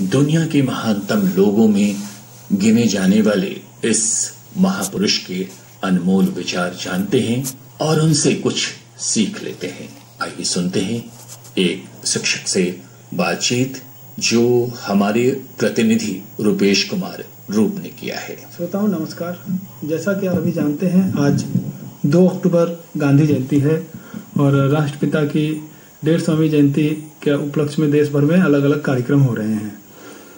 दुनिया के महानतम लोगों में गिने जाने वाले इस महापुरुष के अनमोल विचार जानते हैं और उनसे कुछ सीख लेते हैं। आइए सुनते हैं एक शिक्षक से बातचीत जो हमारे प्रतिनिधि रूपेश कुमार रूप ने किया है। श्रोताओं नमस्कार। जैसा कि आप अभी जानते हैं, आज 2 अक्टूबर गांधी जयंती है और राष्ट्रपिता की 150वीं जयंती के उपलक्ष्य में देश भर में अलग अलग कार्यक्रम हो रहे हैं।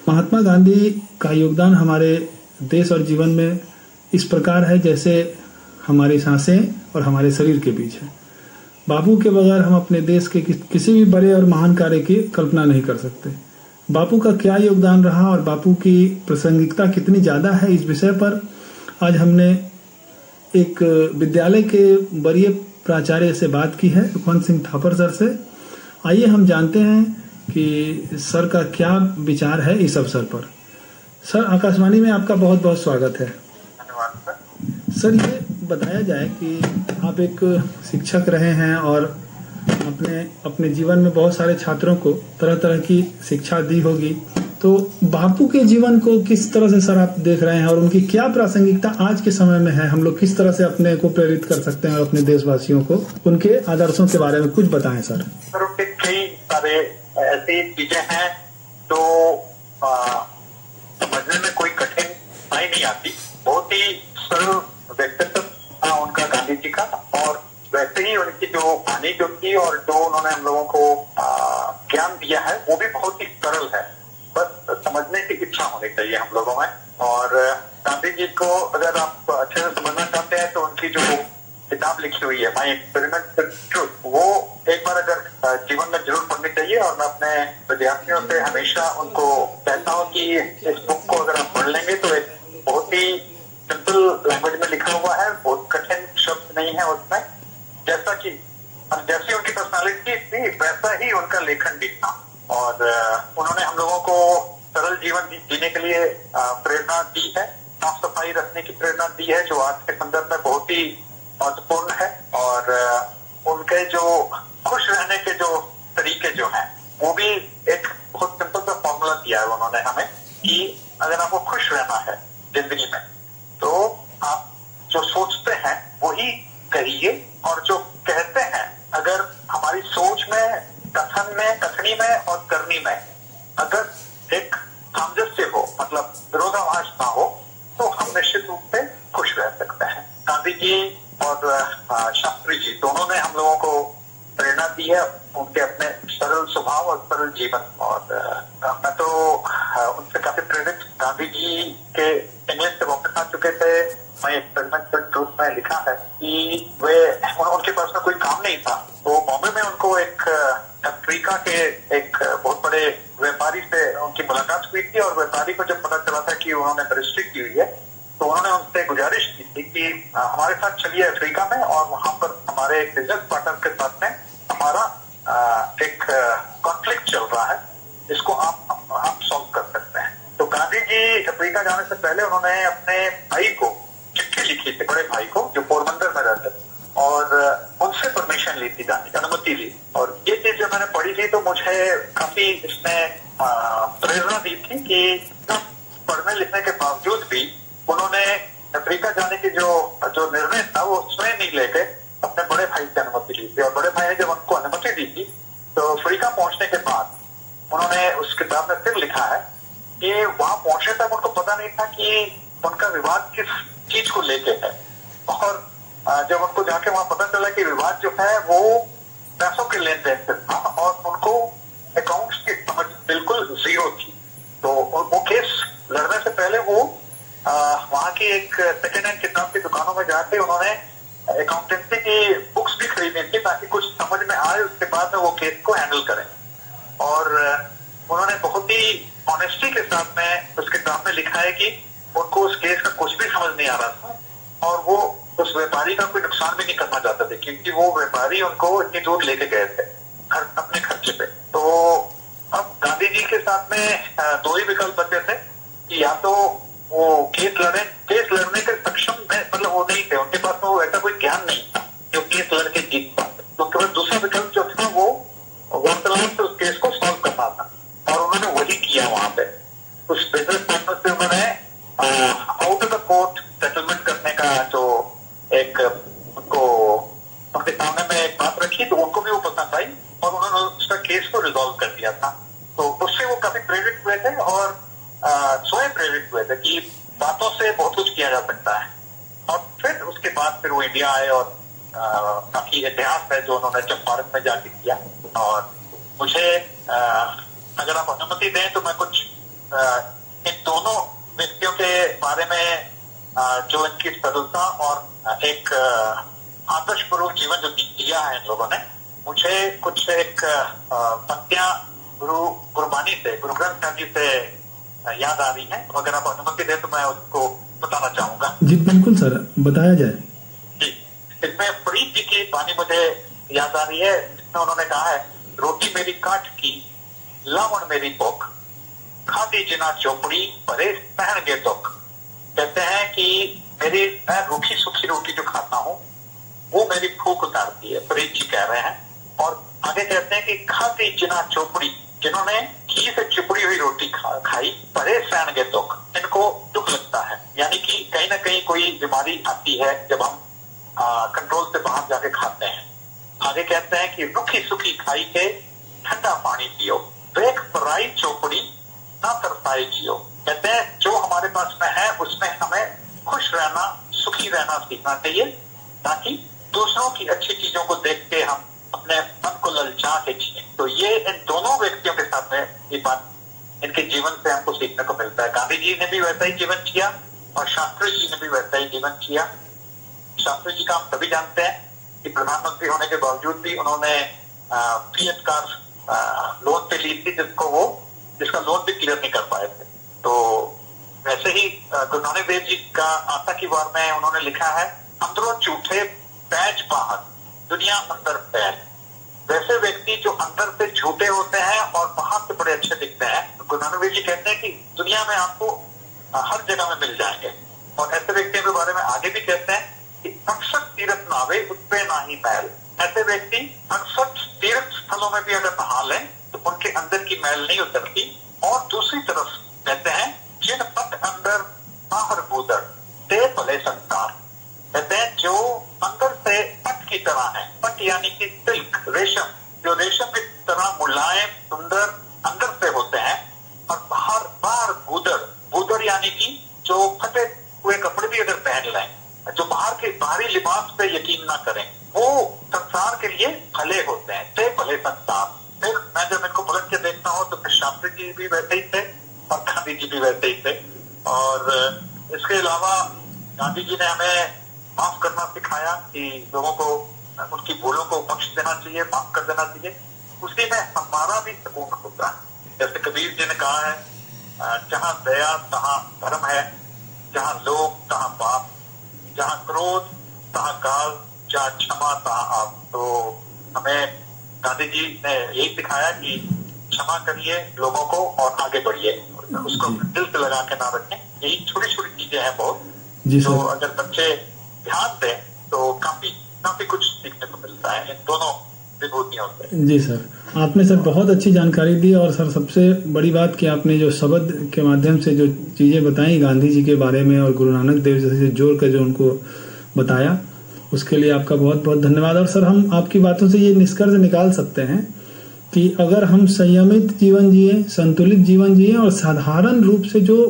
महात्मा गांधी का योगदान हमारे देश और जीवन में इस प्रकार है जैसे हमारी सांसें और हमारे शरीर के बीच है। बापू के बगैर हम अपने देश के किसी भी बड़े और महान कार्य की कल्पना नहीं कर सकते। बापू का क्या योगदान रहा और बापू की प्रासंगिकता कितनी ज्यादा है, इस विषय पर आज हमने एक विद्यालय के वरीय प्राचार्य से बात की है, रुखवंत सिंह थापर सर से। आइए हम जानते हैं कि सर का क्या विचार है इस अवसर पर। सर, आकाशवाणी में आपका बहुत बहुत स्वागत है। धन्यवाद सर, ये बताया जाए कि आप एक शिक्षक रहे हैं और आपने अपने जीवन में बहुत सारे छात्रों को तरह तरह की शिक्षा दी होगी, तो बापू के जीवन को किस तरह से सर आप देख रहे हैं और उनकी क्या प्रासंगिकता आज के समय में है? हम लोग किस तरह से अपने को प्रेरित कर सकते हैं और अपने देशवासियों को उनके आदर्शों के बारे में कुछ बताएं सर। सर, उनके कई सारे ऐसी चीजें हैं जो समझने में कोई कठिनाई नहीं आती। बहुत ही सरल व्यक्तित्व था उनका, गांधी जी का, और वैसे ही उनकी जो वाणी जो थी और जो उन्होंने हम लोगों को ज्ञान दिया है वो भी बहुत ही सरल है। बस समझने की इच्छा होनी चाहिए हम लोगों में। और गांधी जी को अगर आप अच्छे से समझना चाहते हैं तो उनकी जो किताब लिखी हुई है, माई एक्सपेरिमेंट विद ट्रुथ, वो एक बार अगर जीवन में जरूर पढ़नी चाहिए। और मैं अपने विद्यार्थियों से हमेशा उनको कहता हूँ कि इस बुक को अगर आप पढ़ लेंगे तो एक बहुत ही सिंपल लैंग्वेज में लिखा हुआ है, बहुत कठिन शब्द नहीं है उसमें। जैसी उनकी पर्सनालिटी थी वैसा ही उनका लेखन भी था। और उन्होंने हम लोगों को सरल जीवन जीने के लिए प्रेरणा दी है, साफ सफाई रखने की प्रेरणा दी है, जो आज के संदर्भ में बहुत ही महत्वपूर्ण है। और उनके जो खुश रहने के जो तरीके जो हैं वो भी एक बहुत सिंपल सा फॉर्मूला दिया है उन्होंने हमें कि अगर आपको खुश रहना है जिंदगी में तो आप जो सोचते हैं वही कहिए, और जो कहते हैं अगर हमारी सोच में, कथन में, कथनी में और करनी में अगर एक सामंजस्य हो, मतलब विरोधाभास ना हो, तो हम निश्चित रूप से खुश रह सकते हैं। गांधी जी और शास्त्री जी दोनों ने हम लोगों को प्रेरणा दी है, उनके अपने सरल स्वभाव और सरल जीवन। और मैं तो उनसे काफी प्रेरित, गांधी जी के इंग्लिश से वापस आ चुके थे। मैं एक्सपेरिमेंट विद ट्रुथ में लिखा है कि उनके पास में कोई काम नहीं था, तो बॉम्बे में उनको एक अफ्रीका के एक बहुत बड़े व्यापारी से उनकी मुलाकात हुई थी। और व्यापारी को जब पता चला था कि उन्होंने बैरिस्ट्री की हुई है तो उन्होंने उनसे गुजारिश की थी कि हमारे साथ चलिए अफ्रीका में, और वहां पर हमारे एक बिजनेस पार्टनर के साथ में हमारा एक कॉन्फ्लिक्ट चल रहा है, इसको आप सॉल्व कर सकते हैं। तो गांधी जी अफ्रीका जाने से पहले उन्होंने अपने भाई को चिट्ठी लिखी थी, बड़े भाई को, जो पोरबंदर में रहते थे, और उनसे परमिशन ली थी, जाने की अनुमति ली। और ये चीज जब मैंने पढ़ी थी तो मुझे काफी इसमें प्रेरणा दी थी कि पढ़ने लिखने के बावजूद भी उन्होंने अफ्रीका जाने की जो निर्णय था वो स्वयं नहीं लेके अपने बड़े भाई से अनुमति ली थी। और बड़े भाई ने जब उनको अनुमति दी थी तो अफ्रीका पहुंचने के बाद उन्होंने उस किताब में फिर लिखा है कि वहां पहुंचने तक उनको पता नहीं था कि उनका विवाद किस चीज को लेके है। और जब उनको जाके वहां पता चला कि विवाद जो है वो पैसों के लेन देन से था और उनको अकाउंट्स की समझ बिल्कुल जीरो थी, तो वो केस लड़ने से पहले वो वहां की एक सेकेंड हैंड किताब की दुकानों में जाके उन्होंने अकाउंटेंसी की बुक्स भी खरीदी थी ताकि कुछ समझ में आए, उसके बाद में वो केस को हैंडल करें। और उन्होंने बहुत ही ऑनेस्टी के साथ में उस किताब में लिखा है कि उनको उस केस का कुछ भी समझ नहीं आ रहा था और वो उस व्यापारी का कोई नुकसान भी नहीं करना चाहते थे, क्योंकि वो व्यापारी उनको इतनी दूर लेके गए थे अपने खर्चे पे। तो अब गांधी जी के साथ में 2 ही विकल्प बचे थे कि या तो वो केस लड़ने के सक्षम में, मतलब वो नहीं थे, उनके पास वो ऐसा कोई ज्ञान नहीं था जो केस लड़के जीत पाते। तो केवल दूसरा विकल्प जो था वो वार्तालाप से उस केस को सॉल्व करना था, और उन्होंने वही किया वहां पे। उस बिजनेस पार्टनर से उन्होंने out of the court settlement करने का जो एक उनके सामने में एक बात रखी, तो उनको भी वो पसंद आई और उन्होंने उसका केस को रिजॉल्व कर दिया था। तो उससे वो काफी प्रेरित हुए थे और स्वयं प्रेरित हुए थे कि बातों से बहुत कुछ किया जा सकता है। और फिर उसके बाद फिर वो इंडिया आए और बाकी इतिहास है जो उन्होंने चंपारण में जाके किया। और मुझे अगर आप अनुमति दें तो मैं कुछ इन दोनों व्यक्तियों के बारे में जो इनकी सरलता और एक आदर्शपूर्वक जीवन जो जिया है इन लोगों ने, मुझे कुछ एक पंक्तियां गुरु गुरबानी से, गुरु ग्रंथ साहिब जी से याद आ रही है। तो अगर आप अनुमति दें तो मैं उसको बताना चाहूंगा। जी बिल्कुल सर, बताया जाए। जी, इसमें फरीद जी की वाणी मुझे याद आ रही है, जिसमें उन्होंने कहा है, रोटी मेरी काठ की, लावण मेरी भूख, खादी जिना चोपड़ी, परे पहनगे दुख। कहते हैं कि मैं रूखी सूखी रोटी जो खाता हूँ वो मेरी भूख उतारती है, फरीद जी कह रहे हैं। और आगे कहते हैं कि खादी जिना चोपड़ी, जिन्होंने घी से चुपड़ी हुई रोटी खाई, परे सहनगे दुख, इनको दुख लगता है। यानी कि कहीं ना कहीं कोई बीमारी आती है जब हम कंट्रोल से बाहर जाके खाते हैं। आगे कहते हैं कि रूखी सूखी खाई के ठंडा पानी पियो, वेख पराई चोपड़ी ना तरसाई जियो। कहते हैं जो हमारे पास में है उसमें हमें खुश रहना, सुखी रहना सीखना चाहिए, ताकि दूसरों की अच्छी चीजों को देख के हम अपने मन को ललचा के जिए। तो ये इन दोनों व्यक्तियों के साथ में ये बात इनके जीवन से हमको सीखने को मिलता है। गांधी जी ने भी वैसा ही जीवन किया और शास्त्री जी ने भी वैसा ही जीवन किया। शास्त्री जी का हम सभी जानते हैं कि प्रधानमंत्री होने के बावजूद भी उन्होंने फिएट कार लोन पे ली थी, जिसका लोन भी क्लियर नहीं कर पाए थे। तो वैसे ही गुरु नानक देव जी का आस्था की वार में उन्होंने लिखा है, अंदरों झूठे पैज बाहर, दुनिया अंदर पैर। वैसे व्यक्ति जो अंदर से झूठे होते हैं और बाहर से बड़े अच्छे दिखते हैं, तो गुरु नानक देव जी कहते हैं कि दुनिया में आपको हर जगह में मिल जाएंगे। और ऐसे व्यक्तियों के बारे में आगे भी कहते हैं कि 68 तीर्थ नावे उत्पे ना ही मैल। ऐसे व्यक्ति 68 तीर्थ स्थलों में भी अगर नहा लें तो उनके अंदर की मैल नहीं उतरती। और दूसरी तरफ कहते हैं, जिन पट अंदर बाहर बूदर ते भले संसार। कहते हैं जो अंदर से पट की तरह है, पट यानी कि सिल्क, रेशम, जो रेशम की तरह मुलायम सुंदर अंदर से होते हैं, और बाहर बूदर यानी कि जो फटे हुए कपड़े भी अगर पहन लें, जो बाहर के बाहरी लिबास पे यकीन ना करें, वो संसार के लिए भले होते हैं, ते भले संसार। फिर मैं जब इनको पलट के देखता हूँ तो फिर शास्त्री जी भी वैसे ही थे और गांधी जी भी वैसे ही थे। और इसके अलावा गांधी जी ने हमें माफ करना सिखाया कि लोगों को उनकी भूलों को बख्श देना चाहिए, माफ कर देना चाहिए। उसी में हमारा भी सुकून होता है। जैसे कबीर जी ने कहा है, जहाँ दया तहाँ धर्म है, जहाँ लोभ तहाँ पाप, जहाँ क्रोध तहाँ काल, जहाँ क्षमा तहाँ आप। तो हमें गांधी जी ने यही सिखाया कि क्षमा करिए लोगों को और आगे बढ़िए, उसको दिल से लगा के ना रखें। यही छोटी छोटी चीजें हैं बहुत, जो अगर बच्चे ध्यान दें तो काफी कुछ सीखने को मिलता है इन दोनों विभूतियों से। जी सर, आपने सर बहुत अच्छी जानकारी दी। और सर सबसे बड़ी बात कि आपने जो शब्द के माध्यम से जो चीजें बताई गांधी जी के बारे में और गुरु नानक देव जी से जोड़ कर जो उनको बताया, उसके लिए आपका बहुत बहुत धन्यवाद। और सर हम आपकी बातों से ये निष्कर्ष निकाल सकते हैं कि अगर हम संयमित जीवन जिए, संतुलित जीवन जिए और साधारण रूप से जो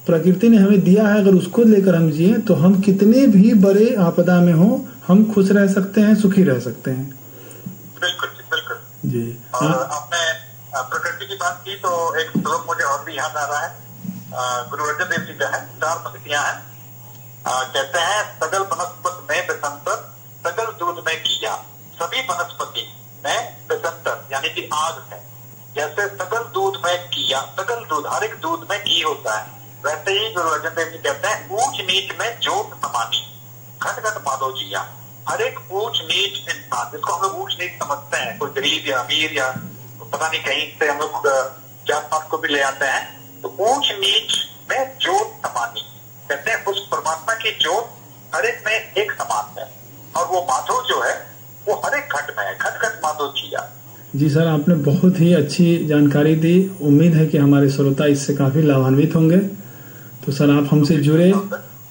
प्रकृति ने हमें दिया है अगर उसको लेकर हम जिए, तो हम कितने भी बड़े आपदा में हो हम खुश रह सकते हैं, सुखी रह सकते हैं। बिल्कुल जी। और आपने प्रकृति की बात की तो एक श्लोक मुझे और भी याद आ रहा है, गुरु अर्जन देव जी का है, 4 पंक्तियां हैं। कहते हैं, सगल वनस्पति में बेसंतर, सगल दूध में घिया, सभी वनस्पति में बेसंतर यानी कि आग है। जैसे सगल दूध में घिया, सगल दूध, हर एक दूध में घी होता है, वैसे ही गुरु अर्जन देव जी कहते हैं, ऊंच नीच में जोत समानी, घट घट माधो जिया। हर एक ऊंच नीच इंसान, जिसको हम लोग ऊंच नीच समझते हैं, कोई गरीब या अमीर या पता नहीं कहीं से हम लोग जात पात को भी ले आते हैं, तो ऊंच नीच में जोत समानी। कहते हैं उस परमात्मा की जोत हर एक में एक समान है, और वो माधो जो है वो हर एक घट में है, घट घट माधो जिया। जी सर, आपने बहुत ही अच्छी जानकारी दी। उम्मीद है कि हमारे श्रोता इससे काफी लाभान्वित होंगे। तो सर, आप हमसे जुड़े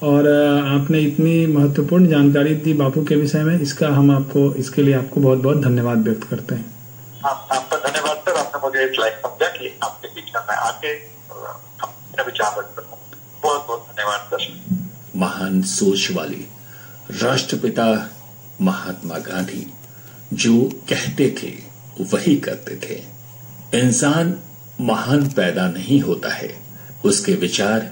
और आपने इतनी महत्वपूर्ण जानकारी दी बापू के विषय में, इसके लिए आपको बहुत बहुत धन्यवाद व्यक्त करते हैं। आपका धन्यवाद सर, आपने मुझे इस लायक समझा कि आपके बीच में मैं आके अपने विचार व्यक्त करूं। बहुत बहुत धन्यवाद सर। महान सोच वाले राष्ट्रपिता महात्मा गांधी जो कहते थे वही करते थे। इंसान महान पैदा नहीं होता है, उसके विचार